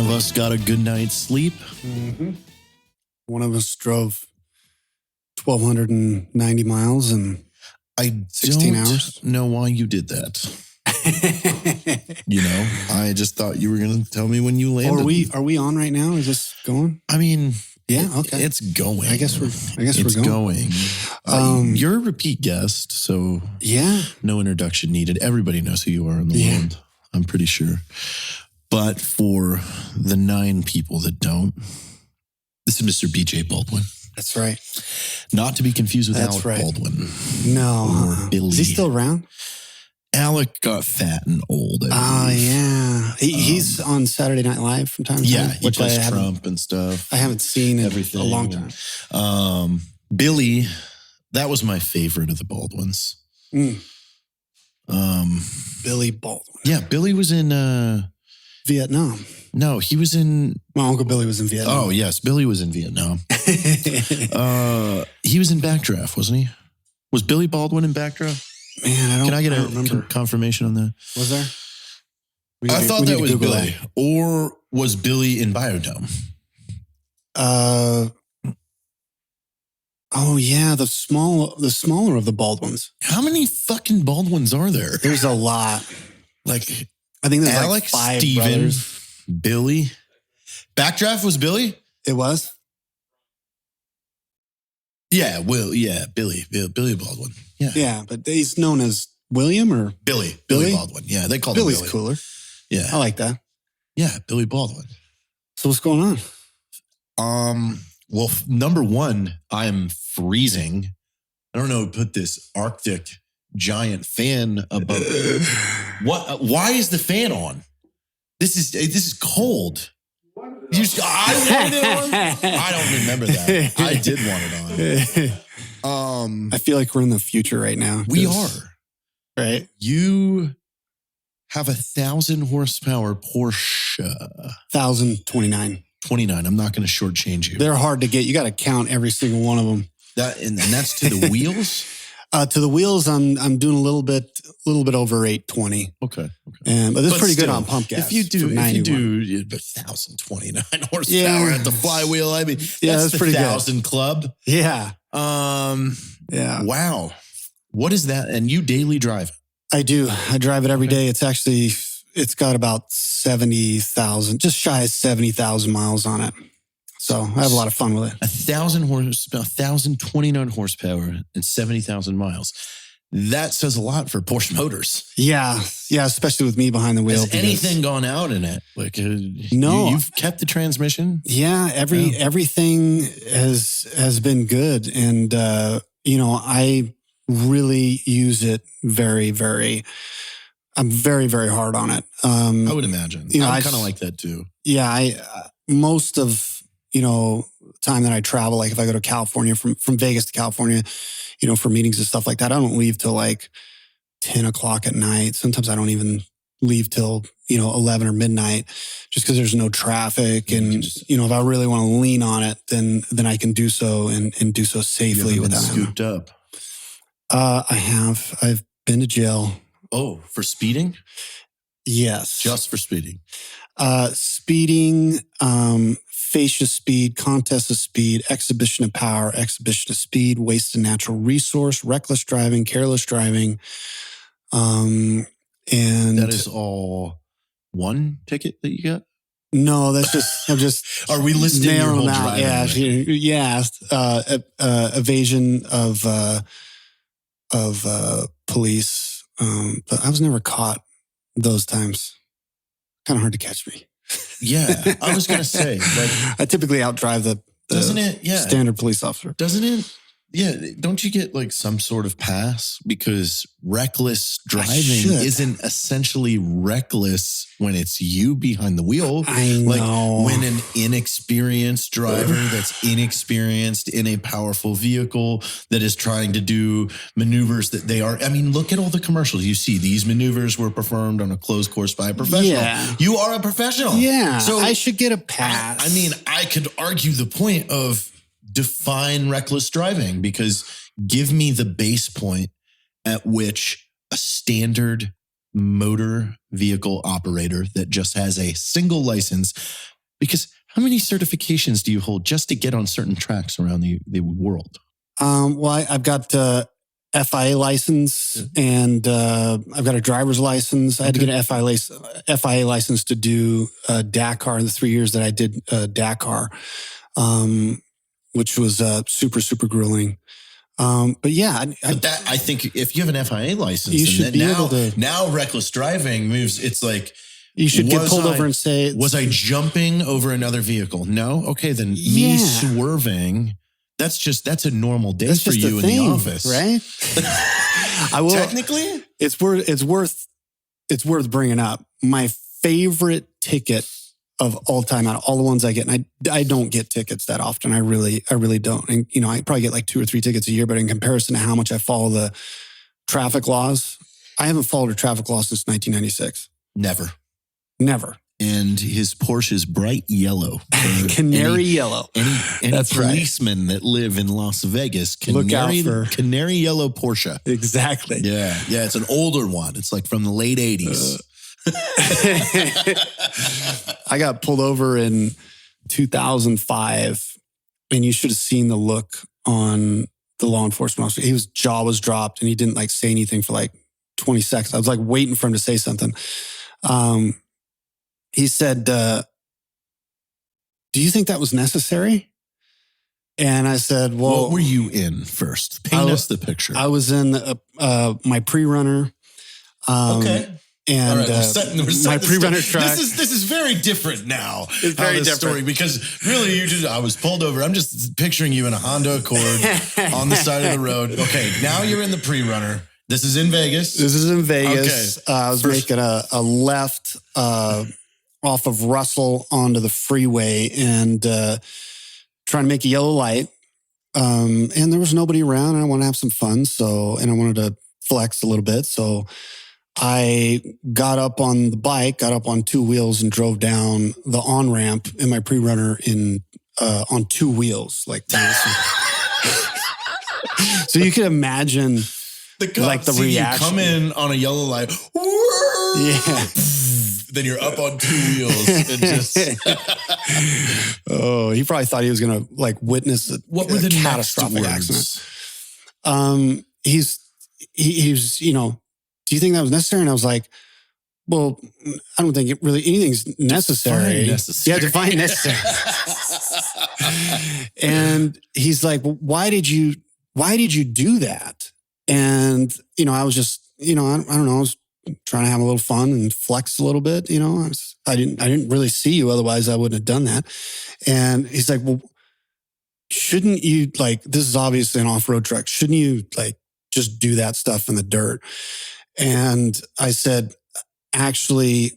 of us got a good night's sleep. Mm-hmm. One of us drove 1,290 miles in I 16 don't hours. know why you did that. I just thought you were going to tell me when you landed. Are we on right now? Is this going? I mean, yeah, okay. It's going. I guess we're going. You're a repeat guest, so yeah, no introduction needed. Everybody knows who you are in the world. I'm pretty sure. But for the 9 people that don't, this is Mr. BJ Baldwin. That's right. Not to be confused with Alec Baldwin. No. Or Billy. Is he still around? Alec got fat and old. Oh, yeah. He's on Saturday Night Live from time to time. Yeah, he plays Trump and stuff. I haven't seen everything in a long time. Billy, that was my favorite of the Baldwins. Billy Baldwin. Yeah, Billy was in Vietnam. No, he was in... My Uncle Billy was in Vietnam. Oh, yes. Billy was in Vietnam. He was in Backdraft, wasn't he? Was Billy Baldwin in Backdraft? Man, Can I get a confirmation on that? Was there? I thought that was Billy. That. Or was Billy in Biodome? Oh, yeah. The smaller of the Baldwins. How many fucking Baldwins are there? There's a lot. Like... I think there's Alex, 5 Steven, brothers. Billy. Backdraft was Billy? It was? Yeah, Billy Baldwin. Yeah. Yeah, but he's known as William or? Billy Baldwin. Yeah, they call him Billy's Billy. Cooler. Yeah. I like that. Yeah, Billy Baldwin. So what's going on? Well, number one, I'm freezing. I don't know who put this Arctic giant fan above. What? Why is the fan on? This is cold. I wanted it on. I don't remember that. I did want it on. I feel like we're in the future right now. We are, right? You have 1,000 horsepower Porsche. 1,029. 29. I'm not going to shortchange you. They're hard to get. You got to count every single one of them. And that's to the wheels. To the wheels, I'm doing a little bit over 820. Okay. But it's pretty good on pump gas. If you do 1,029 horsepower at the flywheel, I mean, that's pretty 1,000 club. Yeah. Yeah. Wow. What is that? And you daily drive it? I do. I drive it every day. It's got about 70,000, just shy of 70,000 miles on it. So I have a lot of fun with it. 1,029 horsepower and 70,000 miles. That says a lot for Porsche Motors. Yeah, especially with me behind the wheel. Has anything gone out in it? Like no, you've kept the transmission. Yeah, everything has been good, and I really use it very, very. I'm very, very hard on it. I would imagine. I'm kind of like that too. Yeah, most of time that I travel, like if I go to California, from Vegas to California, for meetings and stuff like that, I don't leave till like 10 o'clock at night. Sometimes I don't even leave till, 11 or midnight just because there's no traffic. And, if I really want to lean on it, then I can do so and do so safely without scooped up. I've been to jail. Oh, for speeding? Yes. Just for speeding. Speeding, fascia speed, contest of speed, exhibition of power, exhibition of speed, waste of natural resource, reckless driving, careless driving. And that is all one ticket that you got? No, that's just, I'm just. Are we listing your whole driving? Yeah. Evasion of police. But I was never caught those times. Kind of hard to catch me. Yeah, I was going to say. I typically outdrive the standard police officer. Doesn't it? Yeah. Don't you get like some sort of pass? Because reckless driving isn't essentially reckless when it's you behind the wheel. I know. Like when an inexperienced driver that's inexperienced in a powerful vehicle that is trying to do maneuvers that they are. I mean, look at all the commercials you see. These maneuvers were performed on a closed course by a professional. Yeah. You are a professional. Yeah. So I should get a pass. I mean, I could argue the point of define reckless driving, because give me the base point at which a standard motor vehicle operator that just has a single license Because how many certifications do you hold just to get on certain tracks around the world? Well, I've got FIA license and I've got a driver's license. I had to get an FIA license to do Dakar in the 3 years that I did Dakar, which was super, super grueling. But yeah, I think if you have an FIA license, you should be able to. Now reckless driving moves. It's like you should get pulled over and say, "Was I jumping over another vehicle?" No. Okay, then me swerving. That's a normal day for you in the office, right? I will technically. It's worth bringing up. My favorite ticket of all time out of all the ones I get, and I don't get tickets that often. I really don't. And I probably get like 2 or 3 tickets a year, but in comparison to how much I follow the traffic laws, I haven't followed a traffic law since 1996. Never. And his Porsche is bright yellow. Canary yellow. Any policemen that live in Las Vegas, look out for canary yellow Porsche. Exactly. Yeah. It's an older one. It's like from the late 80s. I got pulled over in 2005, and you should have seen the look on the law enforcement officer. His jaw was dropped, and he didn't say anything for 20 seconds. I was waiting for him to say something. He said, "Do you think that was necessary?" And I said, "Well, what were you in first? Paint us the picture." I was in my pre-runner. Okay. And my pre-runner truck. This is very different now. It's very different story, because really I was pulled over. I'm just picturing you in a Honda Accord on the side of the road. Okay, now you're in the pre-runner. This is in Vegas. Okay. I was making a left off of Russell onto the freeway and trying to make a yellow light. And there was nobody around, and I wanted to have some fun. And I wanted to flex a little bit. So I got up on the bike, got up on 2 wheels, and drove down the on-ramp in my pre-runner on 2 wheels, So you can imagine the reaction. You come in on a yellow light. Yeah. Then you're up on 2 wheels and just. Oh, he probably thought he was going to witness a catastrophic accident. He's do you think that was necessary? And I was like, well, I don't think anything's necessary. Define necessary. And he's like, well, why did you do that? And, I was just, I don't know, I was trying to have a little fun and flex a little bit, I didn't really see you. Otherwise I wouldn't have done that. And he's like, well, shouldn't you this is obviously an off-road truck. Shouldn't you just do that stuff in the dirt? And I said, actually,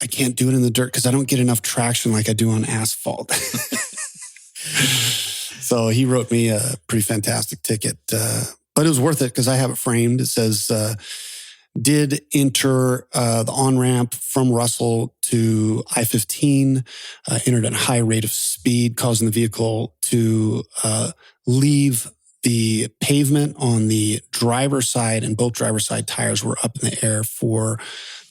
I can't do it in the dirt because I don't get enough traction like I do on asphalt. So he wrote me a pretty fantastic ticket. But it was worth it because I have it framed. It says, did enter the on-ramp from Russell to I-15, entered at a high rate of speed, causing the vehicle to leave the pavement on the driver's side, and both driver's side tires were up in the air for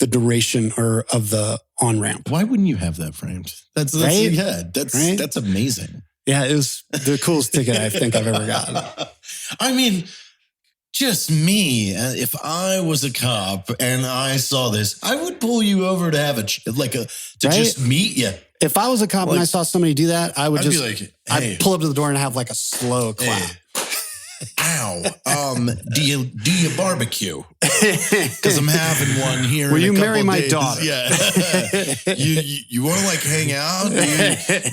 the duration of the on-ramp. Why wouldn't you have that framed? That's right? That's amazing. Yeah, it was the coolest ticket I think I've ever gotten. I mean, just me. If I was a cop and I saw this, I would pull you over to have just meet you. If I was a cop and I saw somebody do that, I'd be like, hey. I'd pull up to the door and have a slow clap. Hey. Ow. Do you barbecue? Because I'm having one here. Will you marry my daughter? Yeah. you want to hang out? Do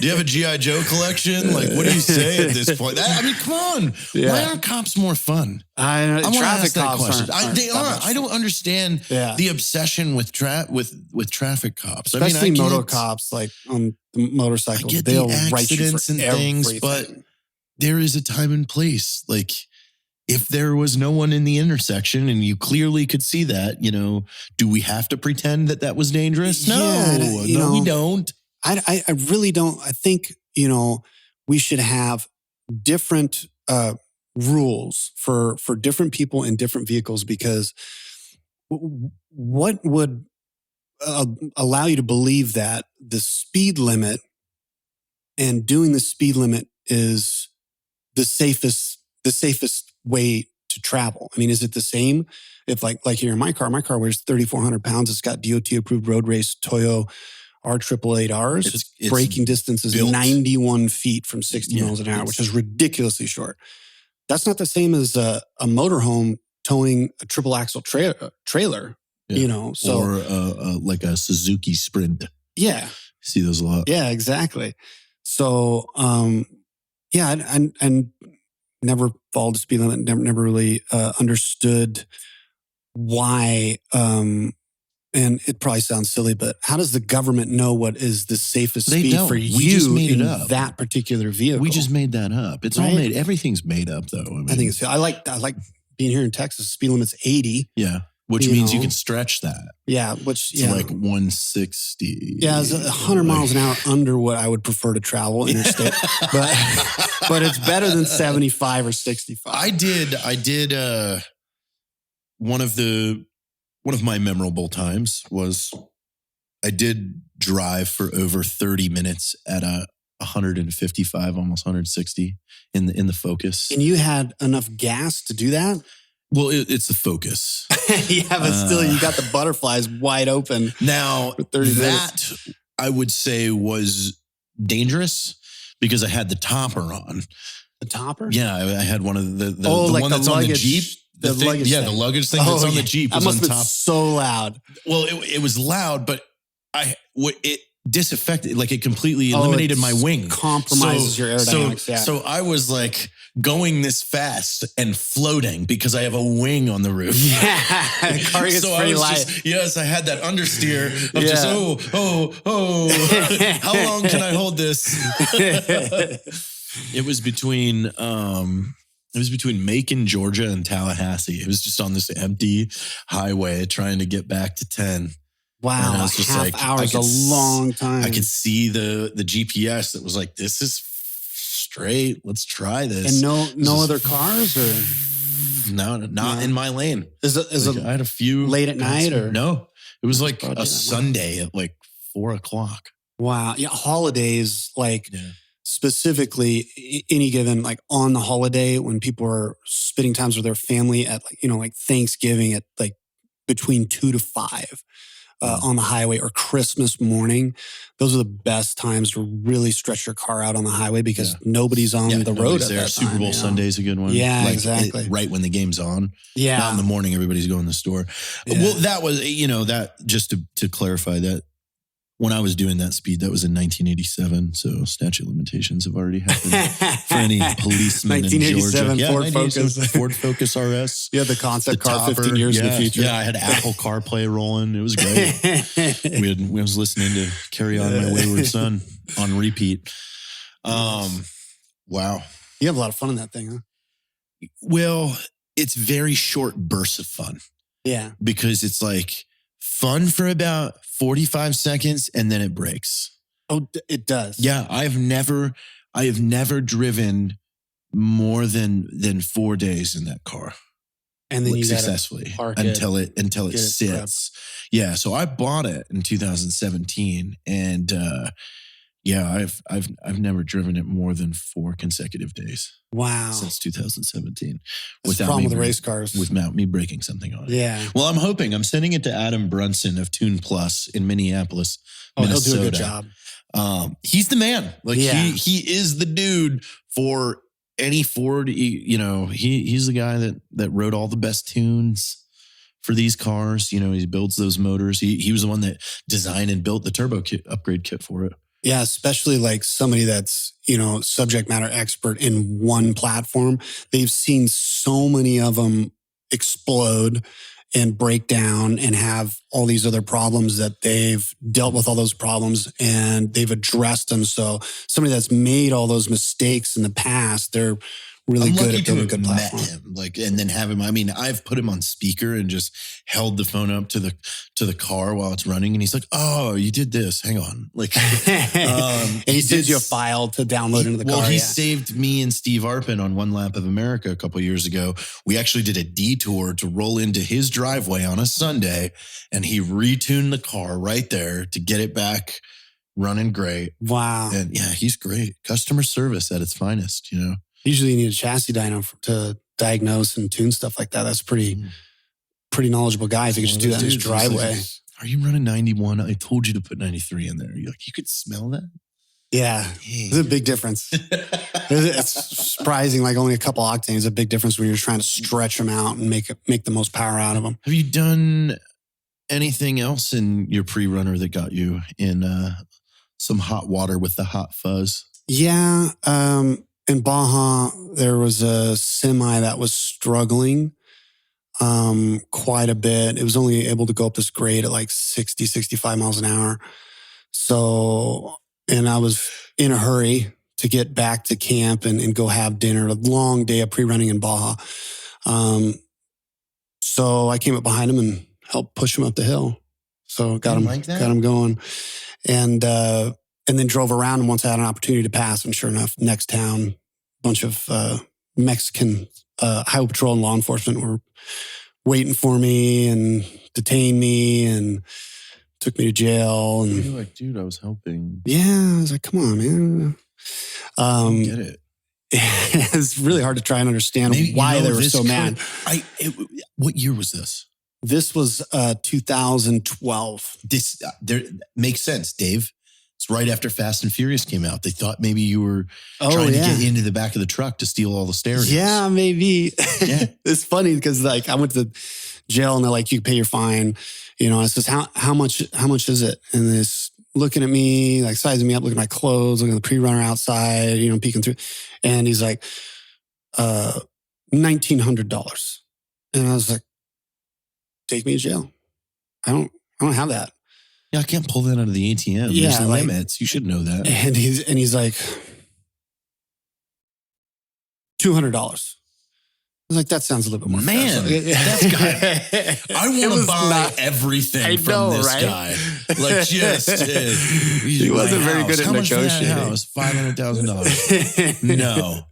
you have a G.I. Joe collection? What do you say at this point? Come on. Yeah. Why aren't cops more fun? I know. Traffic cops aren't. They are. I don't understand the obsession with traffic cops. Especially moto cops, on the motorcycle. They'll write you for and things, but there is a time and place. If there was no one in the intersection and you clearly could see that, do we have to pretend that was dangerous? No, we don't. I really don't. I think, we should have different rules for different people in different vehicles, because what would allow you to believe that the speed limit and doing the speed limit is the safest way to travel. I mean, is it the same if like here in my car weighs 3,400 pounds. It's got DOT approved road race Toyo R888Rs. Its braking distance is 91 feet from 60 miles an hour, which is ridiculously short. That's not the same as a motorhome towing a triple axle trailer. Yeah. So or like a Suzuki Sprint. Yeah. See those a lot. Yeah, exactly. So, I never followed the speed limit. Never really understood why. And it probably sounds silly, but how does the government know what is the safest speed for you in that particular vehicle? We just made that up. It's all made. Everything's made up, though. I think it's. I like being here in Texas. Speed limit's 80. Yeah. Which means you can stretch that. Yeah, to like 160. Yeah, it's 100 miles an hour under what I would prefer to travel interstate. but it's better than 75 or 65. I did one of my memorable times was I did drive for over 30 minutes at a 155, almost 160 in the Focus. And you had enough gas to do that? Well, it's the Focus. Yeah, but still, you got the butterflies wide open. Now, that I would say was dangerous because I had the topper on. The topper? Yeah, I had one of the like one that's luggage, on the Jeep. The luggage thing. The luggage thing that's on the Jeep was must on have top. Been so loud. Well, it was loud, but it disaffected, like it completely eliminated my wing. Compromises your aerodynamics. So I was like going this fast and floating because I have a wing on the roof. Yeah, the car gets pretty light. Yes, I had that understeer of just how long can I hold this? It was between Macon, Georgia, and Tallahassee. It was just on this empty highway trying to get back to 10. Wow, and I was just half hour is a long time. I could see the GPS that was like, this is straight. Let's try this. And no other cars or? No, not in my lane. Is it I had a few late at night or? No, it was like a Sunday at like 4:00. Wow. Yeah. Holidays, specifically any given, like on the holiday when people are spending times with their family at like Thanksgiving at like between 2 to 5. On the highway or Christmas morning, those are the best times to really stretch your car out on the highway because nobody's on the road at that time. Super Bowl Sunday's a good one. Yeah, exactly. Right when the game's on. Yeah. Not in the morning, everybody's going to the store. Yeah. Well, that was, that just to clarify that when I was doing that speed, that was in 1987. So statute of limitations have already happened for any policemen in Georgia. 1987 Ford Focus. Ford Focus RS. Yeah, the concept car topper, 15 years in the future. Yeah, I had Apple CarPlay rolling. It was great. We was listening to Carry On My Wayward Son on repeat. Wow. You have a lot of fun in that thing, huh? Well, it's very short bursts of fun. Yeah. Because it's like fun for about 45 seconds and then it breaks. Oh, it does. Yeah, I have never driven more than 4 days in that car. And then you successfully until it sits. Yeah, so I bought it in 2017 and I've never driven it more than 4 consecutive days. Wow. Since 2017. That's the problem with the race cars. Without me breaking something on it. Yeah. Well, I'm sending it to Adam Brunson of Tune Plus in Minneapolis, Minnesota. He'll do a good job. He's the man. He is the dude for any Ford. He's the guy that wrote all the best tunes for these cars. He builds those motors. He was the one that designed and built the turbo upgrade kit for it. Yeah, especially like somebody that's, subject matter expert in one platform. They've seen so many of them explode and break down and have all these other problems that they've dealt with all those problems and they've addressed them. So somebody that's made all those mistakes in the past, they're really I'm good lucky at to building have good met platform. him, like, and then have him. I mean, I've put him on speaker and just held the phone up to the car while it's running, and he's like, "Oh, you did this. Hang on." Like, And he sends you a file to download into the car. Well, he yeah. saved me and Steve Arpin on One Lap of America a couple of years ago. We actually did a detour to roll into his driveway on a Sunday, and he retuned the car right there to get it back running great. Wow. And yeah, he's great. Customer service at its finest, you know. Usually you need a chassis dyno to diagnose and tune stuff like that. That's pretty knowledgeable guy if you can just do that in his driveway. Are you running 91? I told you to put 93 in there. You're like, you could smell that? Yeah. It's a big difference. It's surprising, like only a couple octanes is a big difference when you're trying to stretch them out and make the most power out of them. Have you done anything else in your pre-runner that got you in some hot water with the hot fuzz? Yeah. In Baja, there was a semi that was struggling quite a bit. It was only able to go up this grade at like 60, 65 miles an hour. So, and I was in a hurry to get back to camp and go have dinner. A long day of pre-running in Baja. So I came up behind him and helped push him up the hill. So got him going. And then drove around, and once I had an opportunity to pass, and sure enough, next town, a bunch of Mexican highway patrol and law enforcement were waiting for me and detained me and took me to jail. And you're like, dude, I was helping. Yeah, I was like, come on, man. I get it. It's really hard to try and understand why they were so mad. What year was this? This was 2012. This there makes sense, Dave. It's right after Fast and Furious came out. They thought maybe you were trying to get into the back of the truck to steal all the stereos. Yeah, maybe. Yeah. It's funny because like I went to jail and they're like, you pay your fine. You know, I says, how much is it? And this looking at me, like sizing me up, looking at my clothes, looking at the pre-runner outside, you know, peeking through. And he's like, $1,900. And I was like, take me to jail. I don't have that. Yeah, I can't pull that out of the ATM. Yeah, there's like, limits. You should know that. And he's like, $200. I was like, that sounds a little bit more. Man, that guy. I want to buy everything from this guy. Like, just he wasn't very good at negotiating. How much for that house? $500,000. No.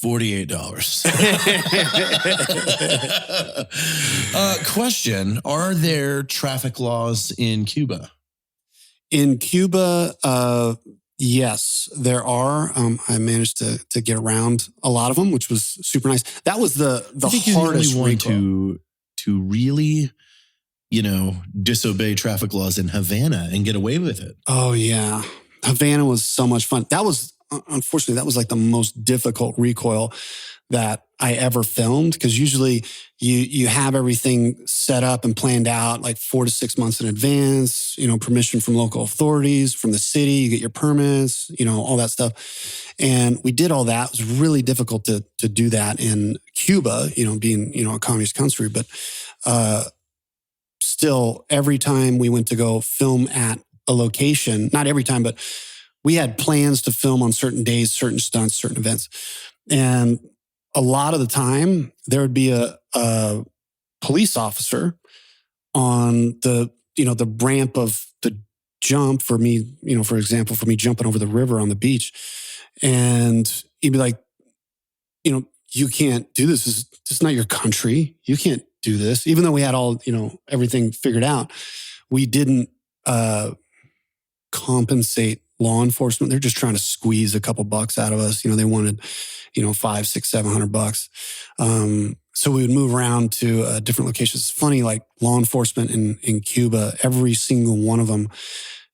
$48. Question: are there traffic laws in Cuba? In Cuba, yes, there are. I managed to get around a lot of them, which was super nice. That was the hardest one to really, you know, disobey traffic laws in Havana and get away with it. Oh yeah, Havana was so much fun. That was. Unfortunately, that was like the most difficult recoil that I ever filmed because usually you have everything set up and planned out like 4 to 6 months in advance, you know, permission from local authorities, from the city, you get your permits, you know, all that stuff. And we did all that. It was really difficult to do that in Cuba, you know, being, you know, a communist country. But still, every time we went to go film at a location, not every time, but we had plans to film on certain days, certain stunts, certain events. And a lot of the time there would be a police officer on the ramp of the jump for me, you know, for example, for me jumping over the river on the beach. And he'd be like, you know, you can't do this. This is not your country. You can't do this. Even though we had all, you know, everything figured out, we didn't compensate law enforcement. They're just trying to squeeze a couple bucks out of us. You know, they wanted, you know, $500, $600, $700. So we would move around to different locations. It's funny, like law enforcement in Cuba, every single one of them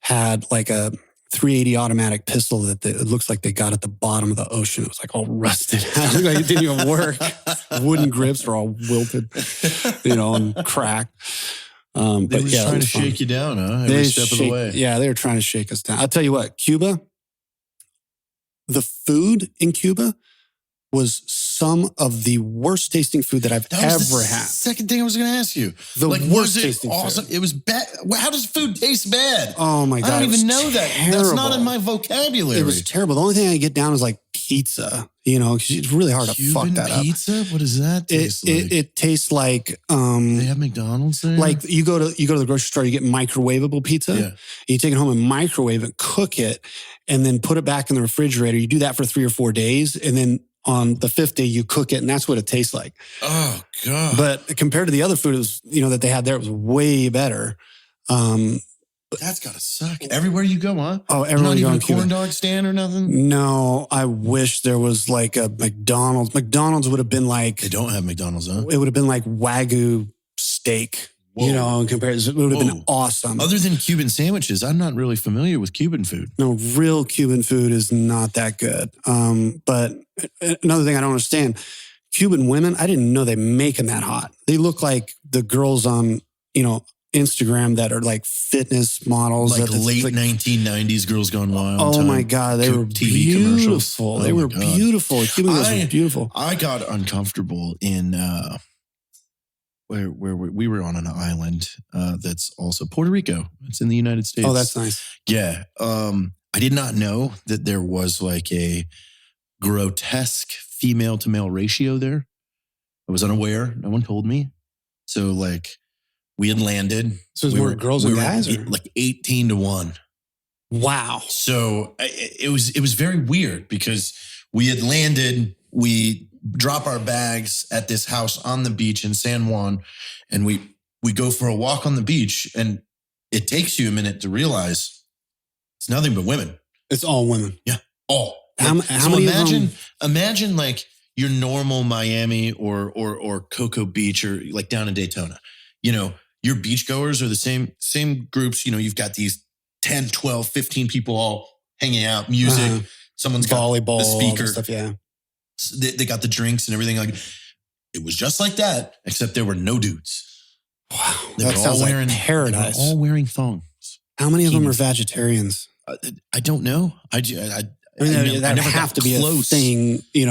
had like a 380 automatic pistol that it looks like they got at the bottom of the ocean. It was like all rusted. It looked like it didn't even work. Wooden grips were all wilted, you know, and cracked. They were just trying to shake you down, huh? Every step of the way. Yeah, they were trying to shake us down. I'll tell you what, Cuba, the food in Cuba was some of the worst tasting food that I've That was ever the had. second thing I was going to ask you. The Like, worst was it tasting awesome? food. It was bad. How does food taste bad? Oh my God. I don't it was even know that. That's not in terrible. my vocabulary. It was terrible. The only thing I get down is like pizza, 'cause it's really hard to fuck Cuban that up. pizza? What does that taste like? It tastes like They have McDonald's there? like you go to the grocery store, you get microwavable pizza. Yeah. You take it home and microwave it, cook it, and then put it back in the refrigerator. You do that for 3 or 4 days, and then on the 5th day you cook it, and that's what it tastes like. Oh God. But compared to the other food, it was, that they had there, it was way better. That's gotta suck. Everywhere you go, huh? Oh, Not everyone even going a corn dog stand or nothing? No, I wish there was like a McDonald's. McDonald's would have been like, They don't have McDonald's, huh? it would have been like Wagyu steak, Whoa. in comparison. It would have been Whoa. awesome. Other than Cuban sandwiches, I'm not really familiar with Cuban food. No, real Cuban food is not that good. But another thing I don't understand, Cuban women, I didn't know they make them that hot. They look like the girls on, Instagram that are like fitness models. Like that's late like, 1990s Girls Gone Wild. oh time. my God, they were TV commercials. beautiful. They Oh my were God. beautiful. Cuban girls were beautiful. I got uncomfortable in where we were on an island that's also Puerto Rico. It's in the United States. Oh, that's nice. Yeah. I did not know that there was like a grotesque female to male ratio there. I was unaware. No one told me. So like we had landed. So there's more girls than guys? Or? Like 18 to 1. Wow. So it was very weird because we had landed, we drop our bags at this house on the beach in San Juan, and we go for a walk on the beach, and it takes you a minute to realize it's nothing but women. It's all women. Yeah. All. How many imagine like your normal Miami or Cocoa Beach or like down in Daytona. Your beachgoers are the same groups. You've got these 10, 12, 15 people all hanging out, music. Someone's got volleyball, the speaker. stuff. Yeah. They got the drinks and everything. Like it was just like that, except there were no dudes. Wow. They That were sounds all like wearing paradise. They were all wearing thongs. How many of them are Penis. vegetarians? I don't know. I that would never have got to be close. a thing, there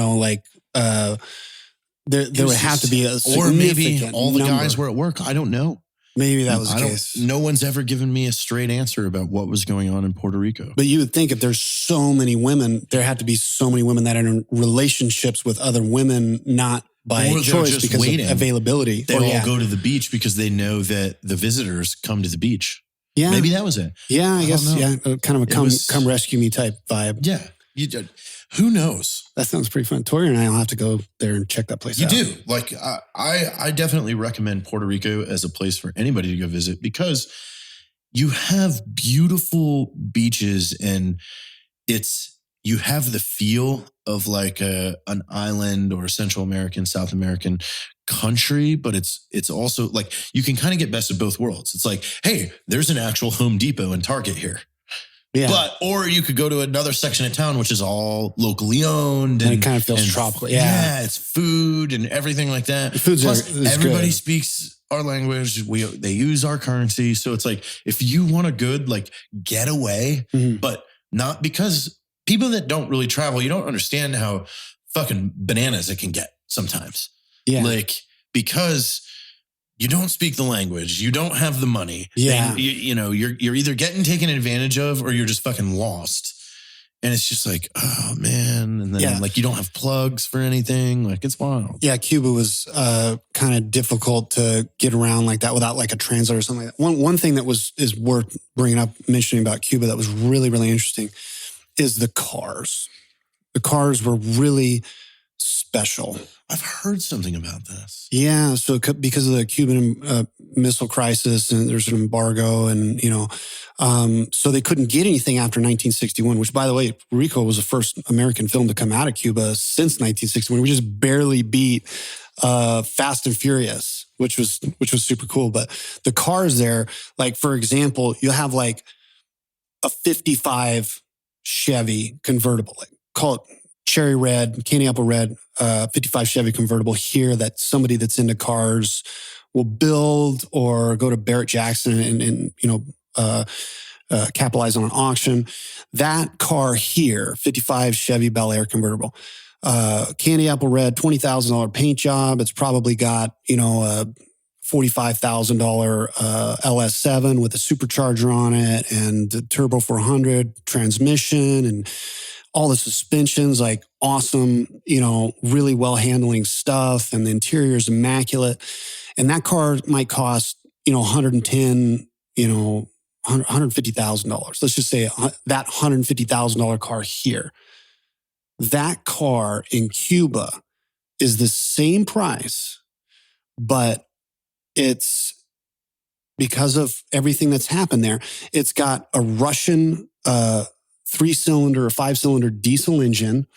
would have to be a or maybe significant all the number. guys were at work. I don't know. Maybe that was the case. No one's ever given me a straight answer about what was going on in Puerto Rico. But you would think if there's so many women, there had to be so many women that are in relationships with other women, not by Or they're choice just because waiting. of availability. They Or, all yeah. go to the beach because they know that the visitors come to the beach. Yeah. Maybe that was it. Yeah, I guess. don't know. Yeah. Kind of a come, was- come rescue me type vibe. Yeah. Who knows? That sounds pretty fun. Tori and I will have to go there and check that place You out. do. Like I definitely recommend Puerto Rico as a place for anybody to go visit because you have beautiful beaches and you have the feel of like an island or a Central American, South American country, but it's also like you can kind of get best of both worlds. It's like, hey, there's an actual Home Depot and Target here. Yeah. Or you could go to another section of town, which is all locally owned. And it kind of feels tropical. Yeah. it's food and everything like that. The food's Plus, is everybody good. speaks our language. They use our currency. So it's like, if you want a good like getaway, Mhm. but not because people that don't really travel, you don't understand how fucking bananas it can get sometimes. Yeah. Like, because you don't speak the language, you don't have the money. Yeah. Then you're either getting taken advantage of or you're just fucking lost. And it's just like, oh man. And then Yeah. like you don't have plugs for anything. Like it's wild. Yeah, Cuba was kind of difficult to get around like that without like a translator or something like that. One thing that is worth bringing up, mentioning about Cuba that was really, really interesting is the cars. The cars were really special. I've heard something about this. Yeah, so because of the Cuban Missile Crisis and there's an embargo and, so they couldn't get anything after 1961, which by the way, Rico was the first American film to come out of Cuba since 1961. We just barely beat Fast and Furious, which was super cool. But the cars there, like for example, you'll have like a 55 Chevy convertible, like call it cherry red, candy apple red, 55 Chevy convertible here that somebody that's into cars will build or go to Barrett Jackson and capitalize on an auction. That car here, 55 Chevy Bel Air convertible, Candy apple red, $20,000 paint job. It's probably got, a $45,000 LS7 with a supercharger on it and the turbo 400 transmission and all the suspensions, like awesome, really well handling stuff. And the interior is immaculate. And that car might cost, $110,000, $150,000. Let's just say that $150,000 car here. That car in Cuba is the same price, but it's because of everything that's happened there. It's got a Russian 3-cylinder or 5-cylinder diesel engine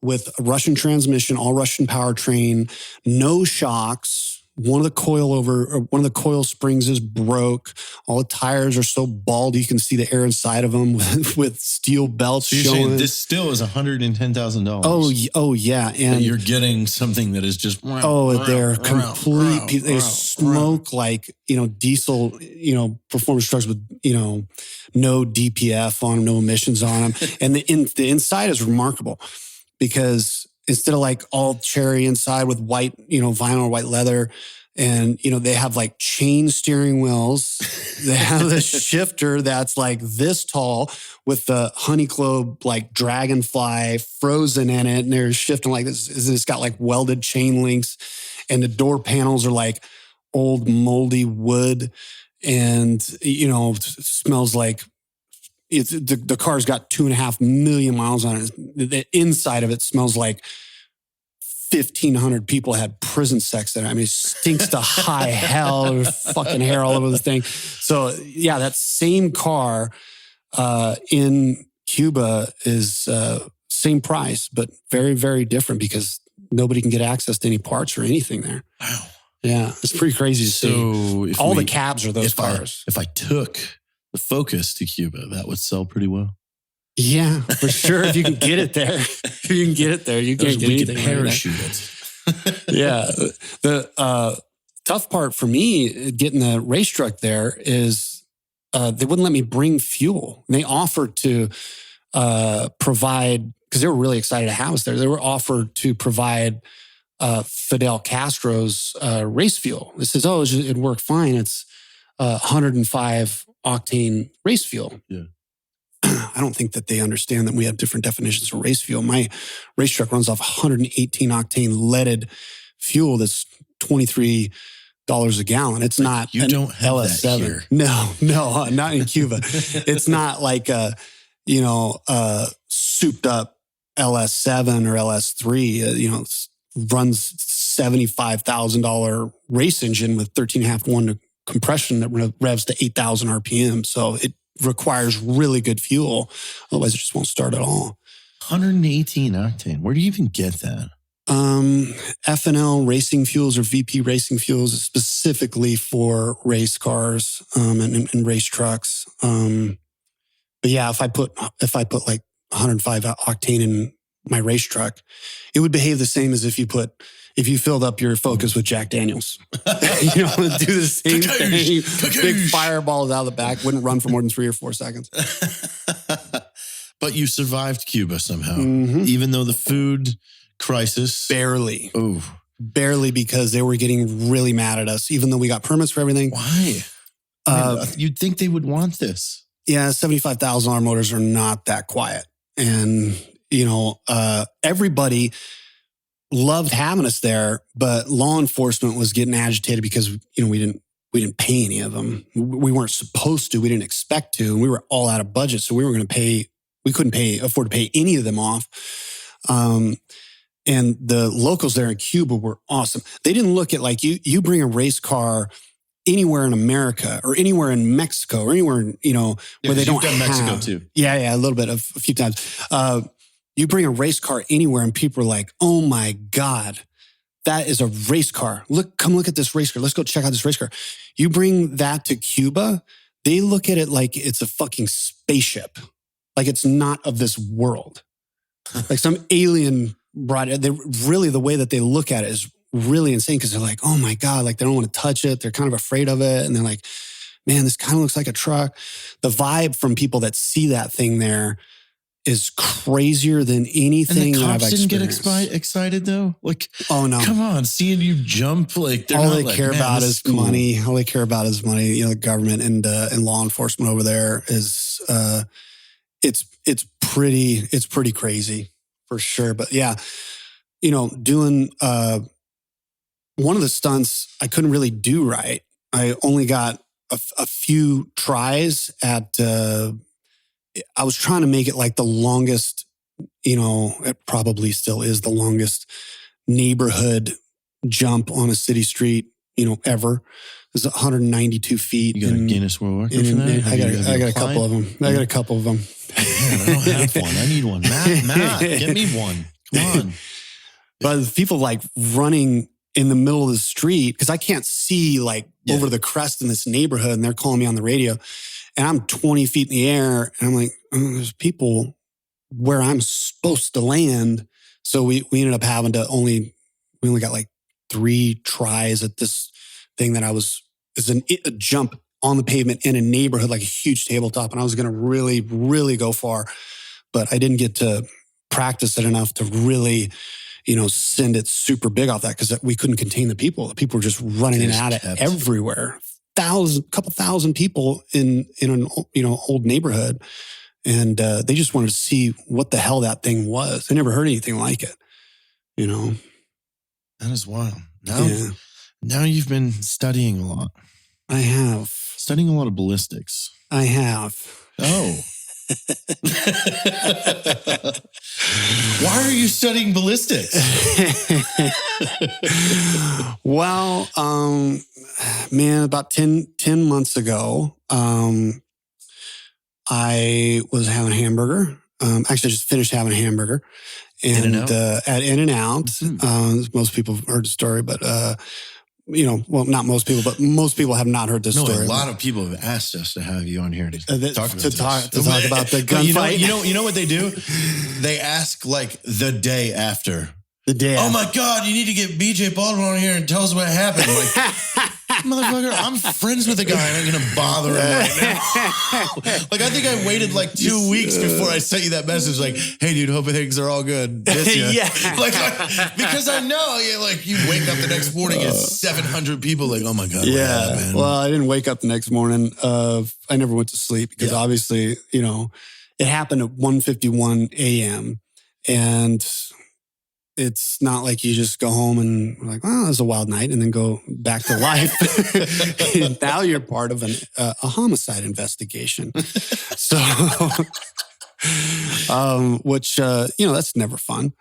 with a Russian transmission, all Russian powertrain, no shocks. One of the coil springs is broke. All the tires are so bald you can see the air inside of them with steel belts So you're showing. saying this still is $110,000. Oh yeah, and you're getting something that is just they're complete. They smoke like diesel performance trucks with no DPF on them, no emissions on them, and the inside is remarkable because instead of like all cherry inside with white vinyl or white leather. And, they have like chain steering wheels. They have the shifter that's like this tall with the honeycomb, like dragonfly frozen in it. And they're shifting like this. It's got like welded chain links. And the door panels are like old moldy wood. And, smells like the car's got 2.5 million miles on it. The inside of it smells like 1,500 people had prison sex in it. I mean, it stinks to high hell. There's fucking hair all over the thing. So yeah, that same car in Cuba is same price, but very, very different because nobody can get access to any parts or anything there. Wow. Yeah, it's pretty crazy to see. All the cabs are those cars. If I took the Focus to Cuba, that would sell pretty well. Yeah, for sure. If you can get it there, you can't get anything. Parachute it. Yeah. The tough part for me getting the race truck there is they wouldn't let me bring fuel. They offered to provide, because they were really excited to have us there. They were offered to provide Fidel Castro's race fuel. It says, it'd work fine. It's 105 octane race fuel. Yeah. I don't think that they understand that we have different definitions for race fuel. My race truck runs off 118 octane leaded fuel that's $23 a gallon. It's not you don't have LS7. That here. No, not in Cuba. It's not like a souped up LS7 or LS3. Runs $75,000 race engine with 13.5 compression that revs to 8,000 RPM. So it requires really good fuel. Otherwise, it just won't start at all. 118 octane. Where do you even get that? F&L Racing Fuels or VP Racing Fuels is specifically for race cars and race trucks. But yeah, if I put like 105 octane in my race truck, it would behave the same as if you filled up your Focus with Jack Daniels. Do the same thing. Big fireballs out of the back, wouldn't run for more than 3 or 4 seconds. But you survived Cuba somehow, even though the food crisis. Barely. Oh. Barely, because they were getting really mad at us, even though we got permits for everything. Why? You'd think they would want this. Yeah, $75,000 motors are not that quiet. And, everybody loved having us there, but law enforcement was getting agitated because, we didn't pay any of them. We weren't supposed to. We didn't expect to. And we were all out of budget. So we couldn't afford to pay any of them off. And the locals there in Cuba were awesome. They didn't look at like you bring a race car anywhere in America or anywhere in Mexico or anywhere, where they don't have. Mexico too. Yeah, a little bit, a few times. You bring a race car anywhere and people are like, oh my God, that is a race car. Come look at this race car. Let's go check out this race car. You bring that to Cuba, they look at it like it's a fucking spaceship. Like it's not of this world. Like some alien brought it. Really, the way that they look at it is really insane because they're like, oh my God, like they don't want to touch it. They're kind of afraid of it. And they're like, man, this kind of looks like a truck. The vibe from people that see that thing there is crazier than anything And the that I've cops didn't get experienced. excited though. Like, Oh no! come on, seeing you jump, like All they care about is money. All they care about is money. You know, the government and law enforcement over there is it's pretty crazy for sure. But yeah, you know, doing one of the stunts I couldn't really do right. I only got a few tries at. I was trying to make it like the longest. You know, it probably still is the longest neighborhood jump on a city street, you know, ever. It's 192 feet. You got a Guinness World Record for that? I got a couple of them. I got a couple of them. Man, I don't have one. I need one. Matt, get me one. Come on. But people like running in the middle of the street because I can't see like over the crest in this neighborhood, and they're calling me on the radio, and I'm 20 feet in the air, and I'm like, there's people where I'm supposed to land. So we ended up having to we only got like 3 tries at this thing that it's a jump on the pavement in a neighborhood, like a huge tabletop. And I was going to really, really go far, but I didn't get to practice it enough to really, you know, send it super big off that because we couldn't contain the people. The people were just running in and out of everywhere. Couple thousand people in an, you know, old neighborhood. And they just wanted to see what the hell that thing was. They never heard anything like it, you know. That is wild. Now you've been studying a lot. I have. Studying a lot of ballistics. I have. Oh. Why are you studying ballistics? Well, man, about 10 months ago, I was having a hamburger. Actually, I just finished having a hamburger. And at In-N-Out, most people have heard the story, but, you know, well, not most people, but most people have not heard this story. A lot of people have asked us to have you on here to talk about the gunfight. You know what they do? They ask like the day after. The day after. Oh my God, you need to get BJ Baldwin on here and tell us what happened. Like, motherfucker, I'm friends with the guy. I'm not going to bother him right now. Like, I think I waited like 2 weeks before I sent you that message. Like, hey, dude, hope things are all good. Yeah. Like, because I know, you wake up the next morning and 700 people like, oh my God. Yeah. Man. Well, I didn't wake up the next morning. I never went to sleep because obviously, you know, it happened at 1:51 a.m. And it's not like you just go home and like, oh, it was a wild night and then go back to life. Now you're part of a homicide investigation. So, which, you know, that's never fun.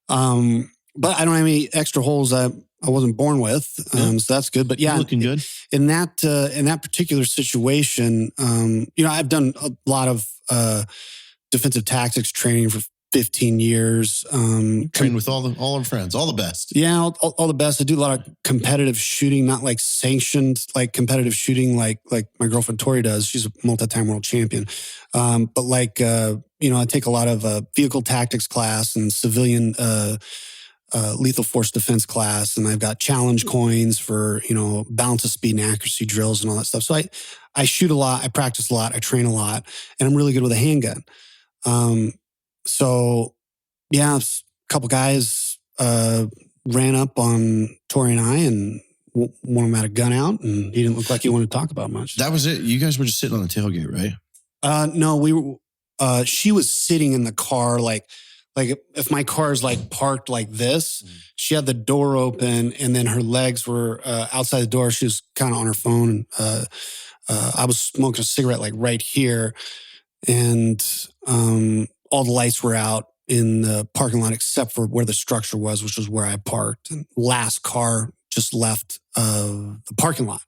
But I don't have any extra holes I wasn't born with. So that's good. But yeah, you're looking good. In that particular situation, you know, I've done a lot of defensive tactics training for 15 years. Trained with all our friends, all the best. Yeah, all the best. I do a lot of competitive shooting, not like sanctioned, like competitive shooting, like my girlfriend Tori does. She's a multi-time world champion. But like, you know, I take a lot of vehicle tactics class and civilian lethal force defense class, and I've got challenge coins for, you know, balance of speed and accuracy drills and all that stuff. So I shoot a lot, I practice a lot, I train a lot, and I'm really good with a handgun. So yeah, a couple guys ran up on Tori and I, and one of them had a gun out, and he didn't look like he wanted to talk about much. That was it. You guys were just sitting on the tailgate, right? No, we were. She was sitting in the car, like if my car is like parked like this, she had the door open, and then her legs were outside the door. She was kind of on her phone. I was smoking a cigarette like right here, and all the lights were out in the parking lot except for where the structure was, which was where I parked. And last car just left the parking lot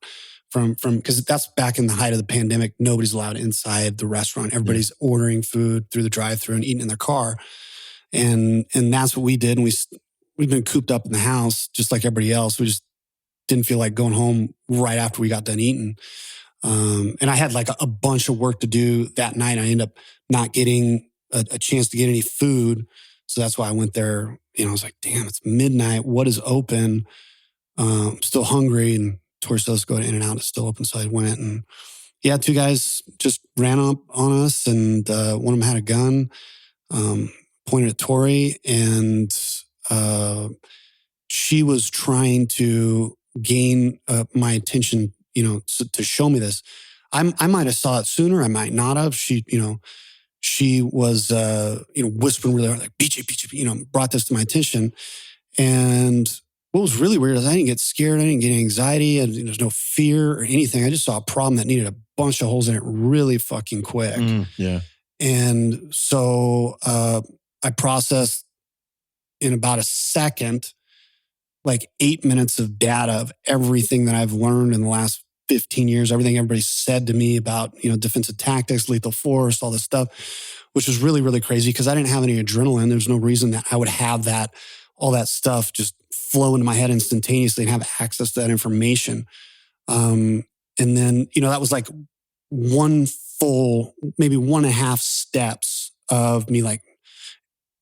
from because that's back in the height of the pandemic. Nobody's allowed inside the restaurant. Everybody's ordering food through the drive-thru and eating in their car. And that's what we did. And we've been cooped up in the house just like everybody else. We just didn't feel like going home right after we got done eating. And I had like a bunch of work to do that night. I ended up not getting a chance to get any food. So that's why I went there. You know, I was like, damn, it's midnight. What is open? I'm still hungry. And Tori said, let's go to In-N-Out. It's still open. So I went, and yeah, 2 guys just ran up on us, and one of them had a gun. pointed at Tori, and she was trying to gain my attention, to show me this. I might have saw it sooner. I might not have. She was, whispering really hard, like, BJ, brought this to my attention. And what was really weird is I didn't get scared. I didn't get anxiety. And there's no fear or anything. I just saw a problem that needed a bunch of holes in it really fucking quick. Yeah. And so I processed in about a second, like 8 minutes of data of everything that I've learned in the last 15 years, everything everybody said to me about, defensive tactics, lethal force, all this stuff, which was really, really crazy because I didn't have any adrenaline. There's no reason that I would have all that stuff just flow into my head instantaneously and have access to that information. And then, that was like one full, maybe 1.5 steps of me like,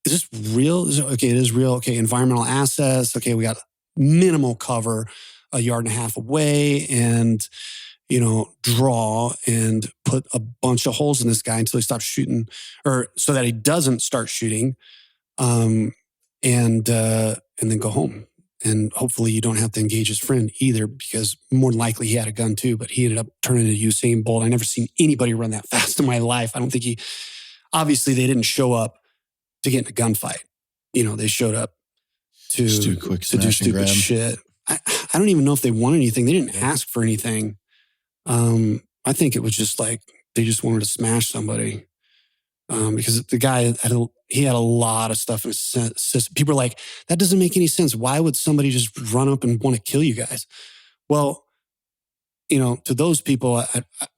is this real? Okay, it is real. Okay, environmental assets. Okay, we got minimal cover, 1.5 yards away, and draw and put a bunch of holes in this guy until he stops shooting, or so that he doesn't start shooting, and then go home. And hopefully you don't have to engage his friend either, because more than likely he had a gun too, but he ended up turning into Usain Bolt. I never seen anybody run that fast in my life. I don't think obviously they didn't show up to get in a gunfight. They showed up to do stupid shit. I don't even know if they won anything. They didn't ask for anything. I think it was just like they just wanted to smash somebody, because the guy he had a lot of stuff in his system. People are like, that doesn't make any sense. Why would somebody just run up and want to kill you guys? Well, to those people,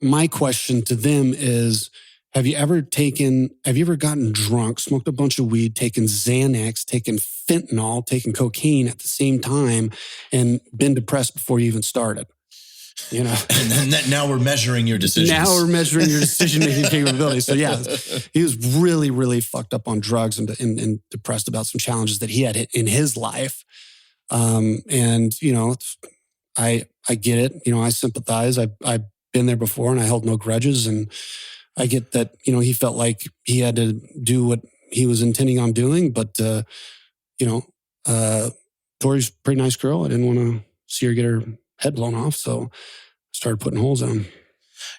my question to them is, have you ever gotten drunk, smoked a bunch of weed, taken Xanax, taken fentanyl, taken cocaine at the same time, and been depressed before you even started? And then now we're measuring your decisions. Now we're measuring your decision-making capability. So yeah, he was really, really fucked up on drugs and depressed about some challenges that he had in his life. And I get it. I sympathize. I've been there before, and I held no grudges. And I get that, he felt like he had to do what he was intending on doing. But, Tori's a pretty nice girl. I didn't want to see her get her head blown off. So I started putting holes in him.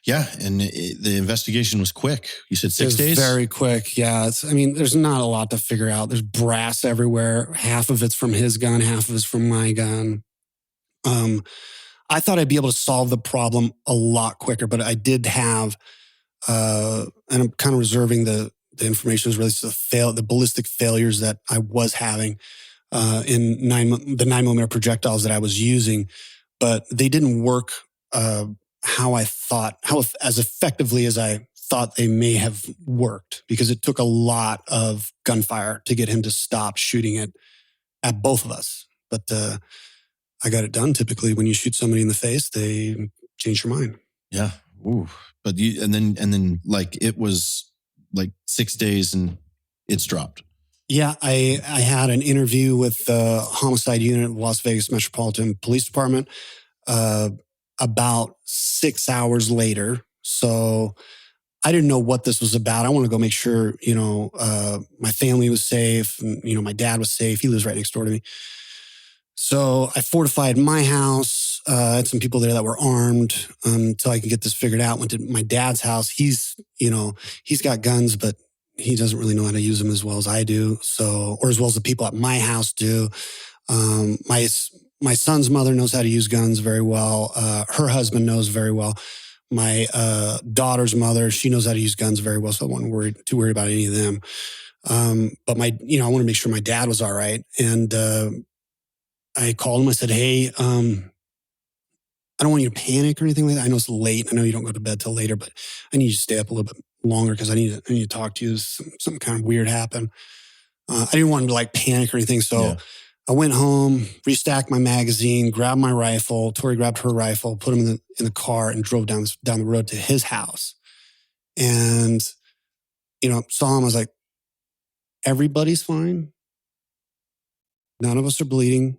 Yeah. And the investigation was quick. You said 6 days? Very quick. Yeah. There's not a lot to figure out. There's brass everywhere. Half of it's from his gun. Half of it's from my gun. I thought I'd be able to solve the problem a lot quicker, but I did have, and I'm kind of reserving the information as relates to the ballistic failures that I was having in the 9mm projectiles that I was using, but they didn't work as effectively as I thought they may have worked, because it took a lot of gunfire to get him to stop shooting it at both of us. But I got it done. Typically, when you shoot somebody in the face, they change your mind. Yeah. Ooh. But and then like it was like 6 days and it's dropped. Yeah, I had an interview with the homicide unit of Las Vegas Metropolitan Police Department about 6 hours later. So I didn't know what this was about. I want to go make sure, my family was safe and, my dad was safe. He lives right next door to me. So I fortified my house. I had some people there that were armed until I could get this figured out. Went to my dad's house. He's got guns, but he doesn't really know how to use them as well as I do. So, or as well as the people at my house do. My son's mother knows how to use guns very well. Her husband knows very well. My daughter's mother, she knows how to use guns very well. So I wasn't too worried about any of them. But I want to make sure my dad was all right. And I called him. I said, hey, I don't want you to panic or anything like that. I know it's late. I know you don't go to bed till later, but I need you to stay up a little bit longer because I need to talk to you. Something kind of weird happened. I didn't want him to like panic or anything. So yeah. I went home, restacked my magazine, grabbed my rifle. Tori grabbed her rifle, put him in the car, and drove down the road to his house. And, saw him. I was like, everybody's fine. None of us are bleeding.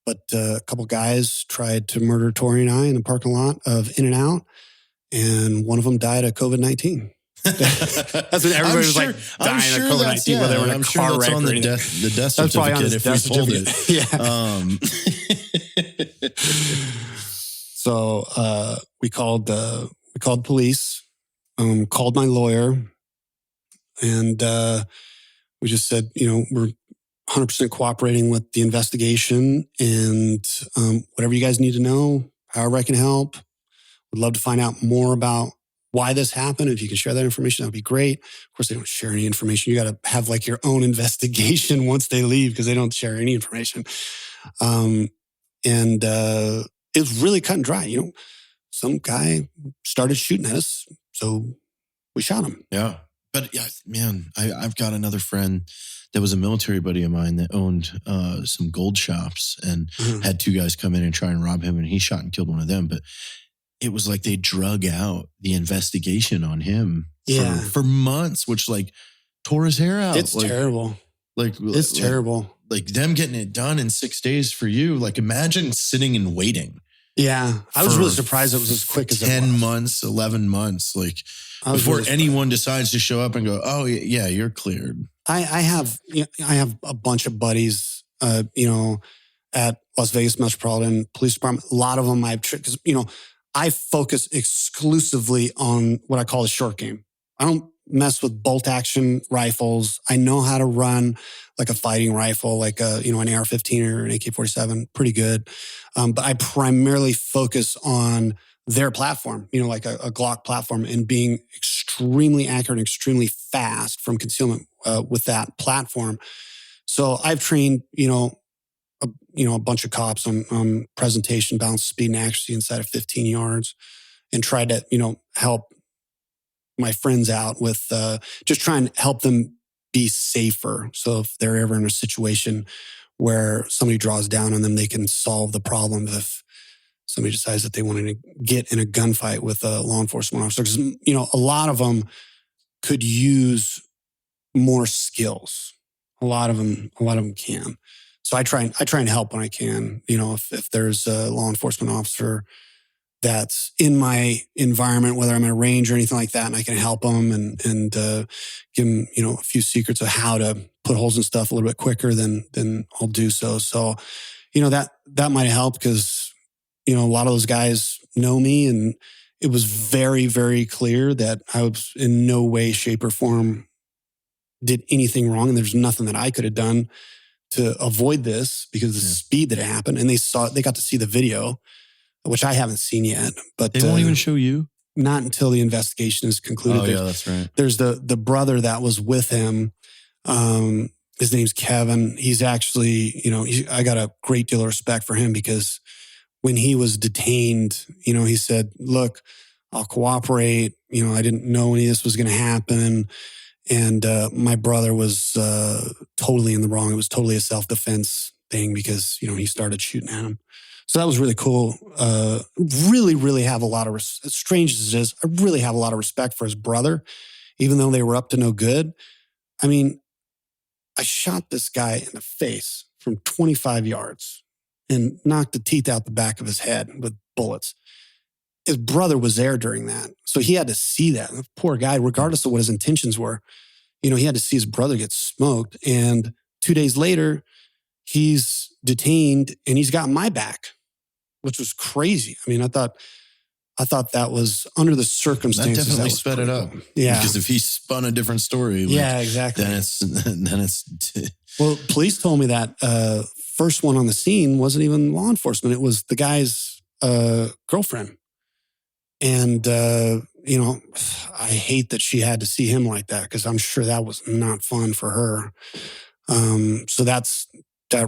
But a couple guys tried to murder Tori and I in the parking lot of In-N-Out, and one of them died of COVID-19. That's when everybody was like dying of COVID-19, whether they were in a car wreck on or the anything. death That's probably on certificate his if death we pulled certificate. it. So we called police, called my lawyer, and we just said, we're 100% cooperating with the investigation, and whatever you guys need to know, however I can help. Would love to find out more about why this happened. If you can share that information, that would be great. Of course, they don't share any information. You got to have like your own investigation once they leave because they don't share any information. And it was really cut and dry. Some guy started shooting at us, so we shot him. Yeah. But yeah, man, I've got another friend that was a military buddy of mine that owned some gold shops and had two guys come in and try and rob him, and he shot and killed one of them. But it was like they drug out the investigation on him for months, which like tore his hair out. It's terrible. It's terrible. Like them getting it done in 6 days for you. Like imagine sitting and waiting. Yeah. I was really surprised it was as quick as 10 months, 11 months. Like before anyone decides to show up and go, oh yeah, you're cleared. I have a bunch of buddies, at Las Vegas Metropolitan Police Department. A lot of them because, I focus exclusively on what I call the short game. I don't mess with bolt action rifles. I know how to run like a fighting rifle, like an AR-15 or an AK-47, pretty good. But I primarily focus on their platform, like a Glock platform, and being extremely accurate and extremely fast from concealment with that platform. So I've trained, a bunch of cops on presentation, balance, speed, and accuracy inside of 15 yards, and tried to, help my friends out with just trying to help them be safer. So if they're ever in a situation where somebody draws down on them, they can solve the problem. If somebody decides that they want to get in a gunfight with a law enforcement officer, because, a lot of them could use more skills. A lot of them can. So I try and help when I can. If there's a law enforcement officer that's in my environment, whether I'm in a range or anything like that, and I can help them and give them, a few secrets of how to put holes in stuff a little bit quicker, then I'll do so. So, that might help because, a lot of those guys know me, and it was very, very clear that I was in no way, shape, or form did anything wrong. And there's nothing that I could have done to avoid this because of the speed that it happened. And they got to see the video, which I haven't seen yet. But they won't even show you? Not until the investigation is concluded. Oh, yeah, that's right. There's the brother that was with him. His name's Kevin. He's actually, I got a great deal of respect for him because when he was detained, he said, look, I'll cooperate. I didn't know any of this was going to happen. And my brother was totally in the wrong. It was totally a self-defense thing because, he started shooting at him. So that was really cool. Really, really have a lot of, as strange as it is, I really have a lot of respect for his brother, even though they were up to no good. I mean, I shot this guy in the face from 25 yards and knocked the teeth out the back of his head with bullets. His brother was there during that. So he had to see that. The poor guy, regardless of what his intentions were, he had to see his brother get smoked. And 2 days later, he's detained and he's got my back, which was crazy. I mean, I thought that was under the circumstances. That definitely sped it up. Yeah. Because if he spun a different story, exactly. Then it's. Well, police told me that first one on the scene wasn't even law enforcement. It was the guy's girlfriend. And, I hate that she had to see him like that because I'm sure that was not fun for her. So that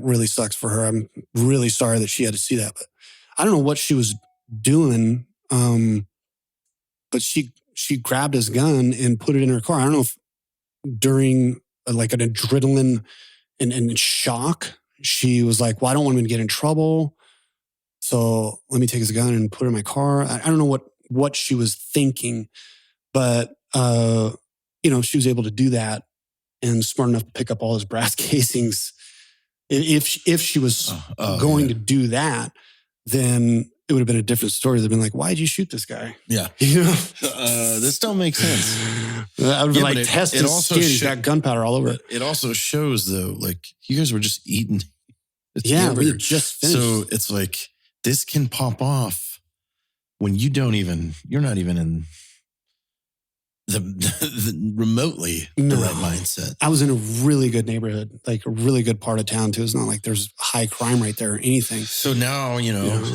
really sucks for her. I'm really sorry that she had to see that. But I don't know what she was doing, but she grabbed his gun and put it in her car. I don't know if during like an adrenaline and shock, she was like, well, I don't want him to get in trouble. So let me take his gun and put it in my car. I don't know what she was thinking, but, she was able to do that and smart enough to pick up all his brass casings. If she was going to do that, then it would have been a different story. They'd been like, "Why'd you shoot this guy?" Yeah. You know, this don't make sense. I would be like, but "Test his skin. He's got gunpowder all over it." It also shows though, like you guys were just eating. Yeah, we had just finished. So it's like this can pop off when you're not even in the remotely the right mindset. I was in a really good neighborhood, like a really good part of town too. It's not like there's high crime right there or anything. So now,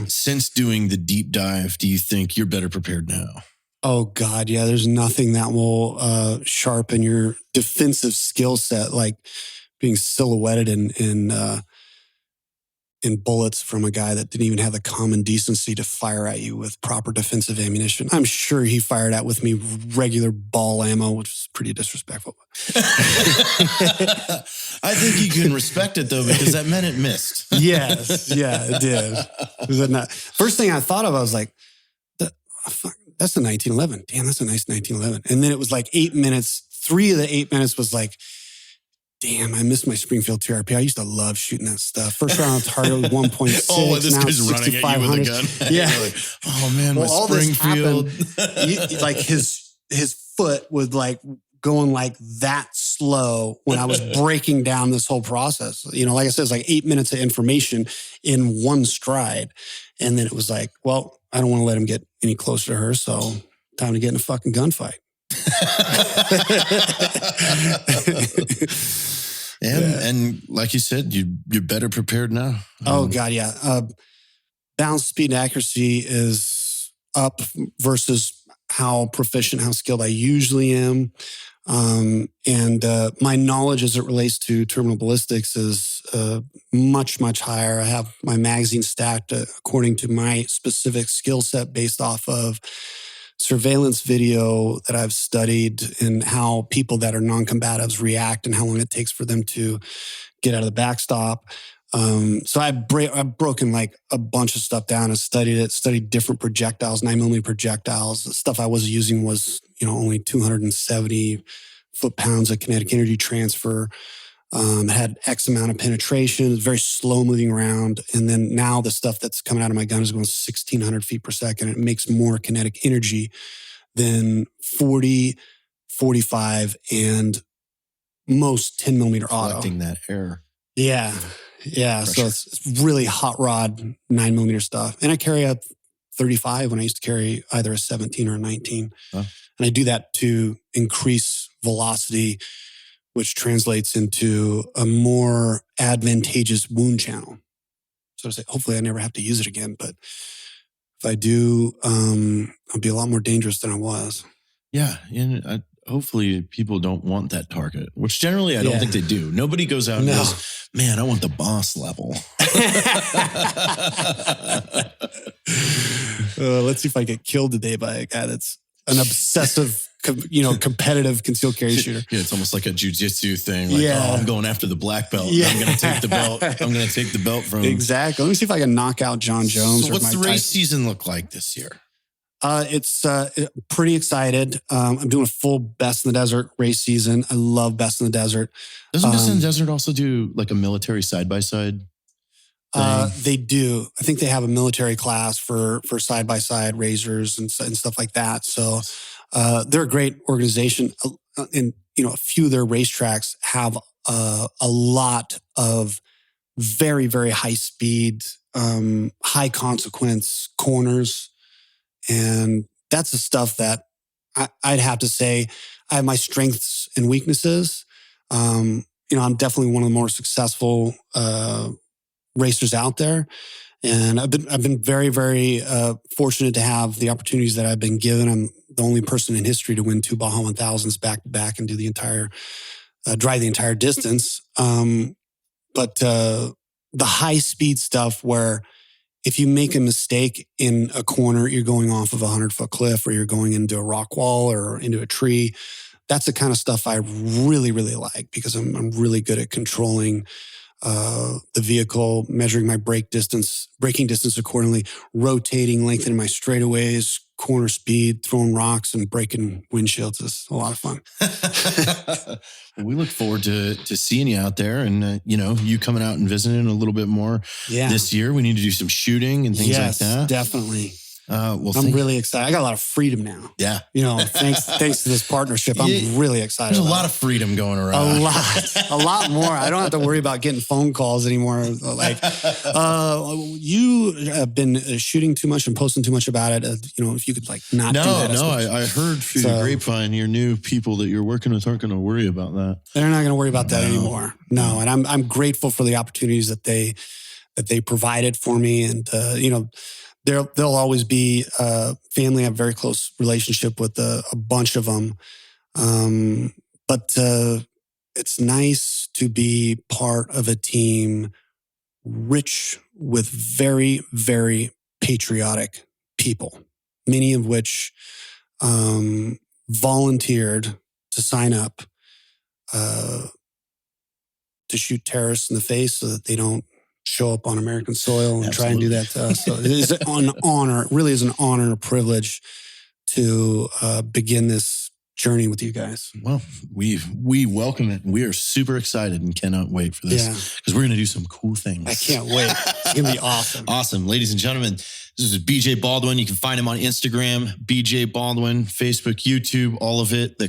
since doing the deep dive, do you think you're better prepared now? Oh God, yeah. There's nothing that will sharpen your defensive skill set like being silhouetted in bullets from a guy that didn't even have the common decency to fire at you with proper defensive ammunition. I'm sure he fired at with me regular ball ammo, which was pretty disrespectful. I think you can respect it though, because that meant it missed. Yes, yeah, it did. First thing I thought of, I was like, that's a 1911. Damn, that's a nice 1911. And then it was like 8 minutes. 3 of the 8 minutes was like, damn, I missed my Springfield TRP. I used to love shooting that stuff. First round target was 1.6. Oh, this guy's running at you with a gun. Yeah. Like, oh man, well, all Springfield. This happened, like his foot was like going like that slow when I was breaking down this whole process. Like I said, it's like 8 minutes of information in one stride. And then it was like, well, I don't want to let him get any closer to her. So time to get in a fucking gunfight. And like you said, you're better prepared now. Oh God, yeah. Balance, speed, and accuracy is up versus how proficient, how skilled I usually am. And my knowledge as it relates to terminal ballistics is much, much higher. I have my magazine stacked according to my specific skill set based off of surveillance video that I've studied and how people that are non-combatives react and how long it takes for them to get out of the backstop. So I've broken like a bunch of stuff down and studied different projectiles, 9mm projectiles. The stuff I was using was, only 270 foot-pounds of kinetic energy transfer. It had X amount of penetration. It was very slow moving around. And then now the stuff that's coming out of my gun is going 1,600 feet per second. It makes more kinetic energy than 40, 45, and most 10mm auto. Collecting that air. Yeah. Yeah. Pressure. So it's really hot rod 9mm stuff. And I carry a 35 when I used to carry either a 17 or a 19. Huh. And I do that to increase velocity, which translates into a more advantageous wound channel. So hopefully I never have to use it again. But if I do, I'll be a lot more dangerous than I was. Yeah. And hopefully people don't want that target, which generally I don't think they do. Nobody goes out and goes, man, I want the boss level. Let's see if I get killed today by a guy that's an obsessive, competitive concealed carry shooter. Yeah, it's almost like a jiu-jitsu thing. Like, I'm going after the black belt. Yeah. I'm going to take the belt. I'm going to take the belt from... Exactly. Let me see if I can knock out John Jones. So what's the race season look like this year? It's pretty excited. I'm doing a full Best in the Desert race season. I love Best in the Desert. Doesn't Best in the Desert also do like a military side-by-side thing? They do. I think they have a military class for side-by-side racers and stuff like that. So they're a great organization. And, a few of their racetracks have a lot of very, very high speed, high consequence corners. And that's the stuff that I'd have to say I have my strengths and weaknesses. I'm definitely one of the more successful racers out there. And I've been very, very fortunate to have the opportunities that I've been given. I'm the only person in history to win 2 Baja 1000s back to back and do drive the entire distance. But the high speed stuff where if you make a mistake in a corner, you're going off of a 100-foot cliff or you're going into a rock wall or into a tree. That's the kind of stuff I really, really like because I'm really good at controlling the vehicle, measuring my braking distance accordingly, rotating, lengthening my straightaways, corner speed, throwing rocks and breaking windshields is a lot of fun. Well, we look forward to seeing you out there and, you coming out and visiting a little bit more this year. We need to do some shooting and things like that. Definitely. Well, I'm really excited. I got a lot of freedom now. Yeah. Thanks to this partnership. I'm really excited. There's a lot of freedom going around. A lot more. I don't have to worry about getting phone calls anymore. Like, you have been shooting too much and posting too much about it. If you could not do that. No, I heard through the grapevine, your new people that you're working with aren't going to worry about that. They're not going to worry about that anymore. No. And I'm grateful for the opportunities that they provided for me. And, There'll always be family. I have a very close relationship with a bunch of them. But it's nice to be part of a team rich with very, very patriotic people, many of which volunteered to sign up to shoot terrorists in the face so that they don't show up on American soil and try and do that to us. So it is an honor. It really is an honor and a privilege to begin this journey with you guys. Well, we welcome it. We are super excited and cannot wait for this because we're going to do some cool things. I can't wait. It's going to be awesome. Awesome. Ladies and gentlemen, this is BJ Baldwin. You can find him on Instagram, BJ Baldwin, Facebook, YouTube, all of it.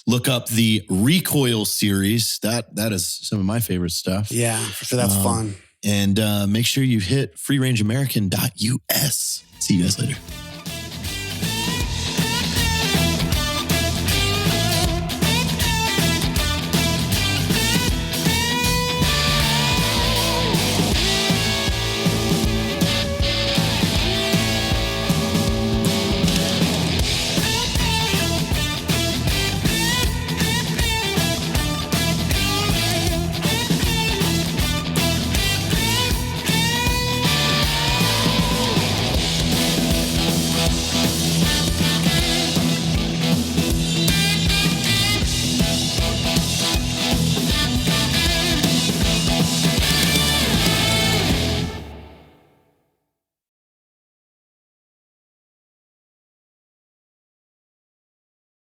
Look up the Recoil series. That is some of my favorite stuff. Yeah, for sure. That's fun. And make sure you hit freerangeamerican.us. See you guys later.